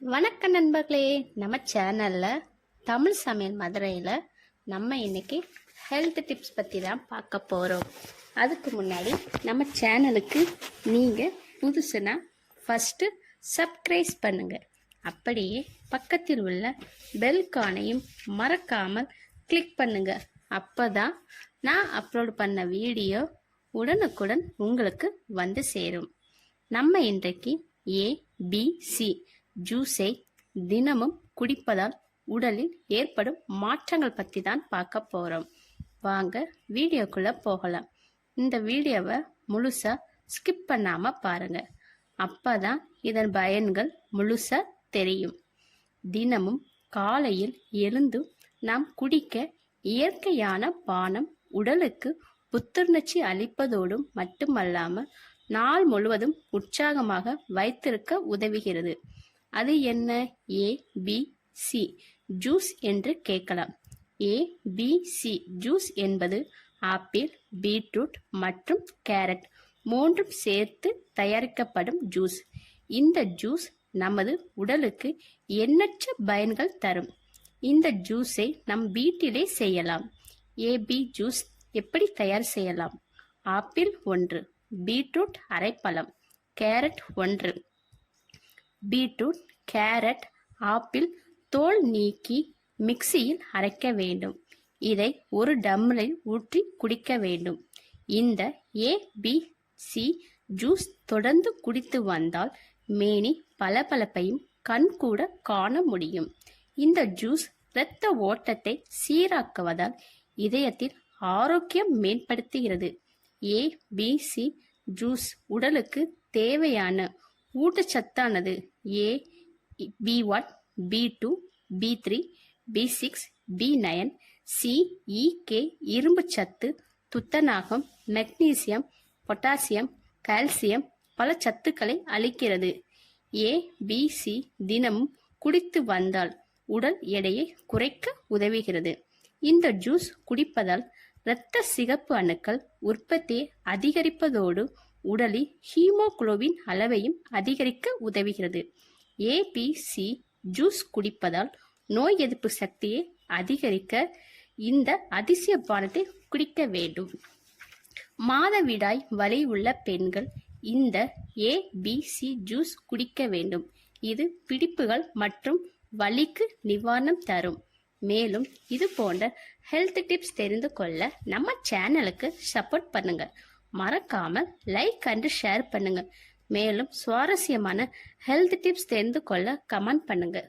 வணக்கம் நண்பர்களே, நம்ம சேனல்ல தமிழ் சமையல் மதுரையில் நம்ம இன்னைக்கு ஹெல்த் டிப்ஸ் பற்றி தான் பார்க்க போகிறோம். அதுக்கு முன்னாடி நம்ம சேனலுக்கு நீங்கள் புதுசுனா ஃபஸ்ட்டு சப்ஸ்கிரைப் பண்ணுங்க. அப்படியே பக்கத்தில் உள்ள பெல் கானையும் மறக்காமல் கிளிக் பண்ணுங்க. அப்போதான் நான் அப்லோட் பண்ண வீடியோ உடனுக்குடன் உங்களுக்கு வந்து சேரும். நம்ம இன்றைக்கு ABC ஜூஸை தினமும் குடிப்பதால் உடலில் ஏற்படும் மாற்றங்கள் பற்றி தான் பார்க்க போகிறோம். வாங்க வீடியோக்குள்ளே போகலாம். இந்த வீடியோவை முழுசாக ஸ்கிப் பண்ணாமல் பாருங்கள். அப்போ தான் இதன் பயன்கள் முழுசாக தெரியும். தினமும் காலையில் எழுந்து நாம் குடிக்க இயற்கையான பானம் உடலுக்கு புத்துணர்ச்சி அளிப்பதோடும் மட்டுமல்லாமல் நாள் முழுவதும் உற்சாகமாக வைத்திருக்க உதவுகிறது. அது என்ன? ABC ஜூஸ் என்று கேட்கலாம். ABC ஜூஸ் என்பது ஆப்பிள், பீட்ரூட் மற்றும் கேரட் மூன்றும் சேர்த்து தயாரிக்கப்படும் ஜூஸ். இந்த ஜூஸ் நமது உடலுக்கு எண்ணற்ற பயன்கள் தரும். இந்த ஜூஸை நம் வீட்டிலே செய்யலாம். AB ஜூஸ் எப்படி தயார் செய்யலாம்? ஆப்பிள் 1, பீட்ரூட் அரை பழம், கேரட் 1. பீட்ரூட், கேரட், ஆப்பிள் தோல் நீக்கி மிக்சியில் அரைக்க வேண்டும். இதை ஒரு டம்ளரில் ஊற்றி குடிக்க வேண்டும். இந்த ABC ஜூஸ் தொடர்ந்து குடித்து வந்தால் மேனி பளபளப்பையும் கண் கூட காண முடியும். இந்த ஜூஸ் இரத்த ஓட்டத்தை சீராக்குவதால் இதயத்தில் ஆரோக்கியம் மேம்படுத்துகிறது. ABC ஜூஸ் உடலுக்கு தேவையான ஊட்டச்சத்தானது B1, B2, B3, B6, B9, C, E, K, இரும்பு சத்து, துத்தநாகம், மெக்னீசியம், பொட்டாசியம், கால்சியம் பல சத்துக்களை அளிக்கிறது. ABC தினமும் குடித்து வந்தால் உடல் எடையை குறைக்க உதவுகிறது. இந்த ஜூஸ் குடிப்பதால் இரத்த சிகப்பு அணுக்கள் உற்பத்தியை அதிகரிப்பதோடு உடலில் ஹீமோகுளோபின் அளவையும் அதிகரிக்க உதவுகிறது. ABC ஜூஸ் குடிப்பதால் நோய் எதிர்ப்பு சக்தியை அதிகரிக்க இந்த அதிசய பானத்தை குடிக்க வேண்டும். மாதவிடாய் வலி உள்ள பெண்கள் இந்த ABC ஜூஸ் குடிக்க வேண்டும். இது பிடிப்புகள் மற்றும் வலிக்கு நிவாரணம் தரும். மேலும் இது போன்ற ஹெல்த் டிப்ஸ் தெரிந்து கொள்ள நம்ம சேனலுக்கு சப்போர்ட் பண்ணுங்க. மறக்காமல் லைக் அண்ட் ஷேர் பண்ணுங்க. மேலும் சுவாரஸ்யமான ஹெல்த் டிப்ஸ் தெரிந்து கொள்ள கமெண்ட் பண்ணுங்க.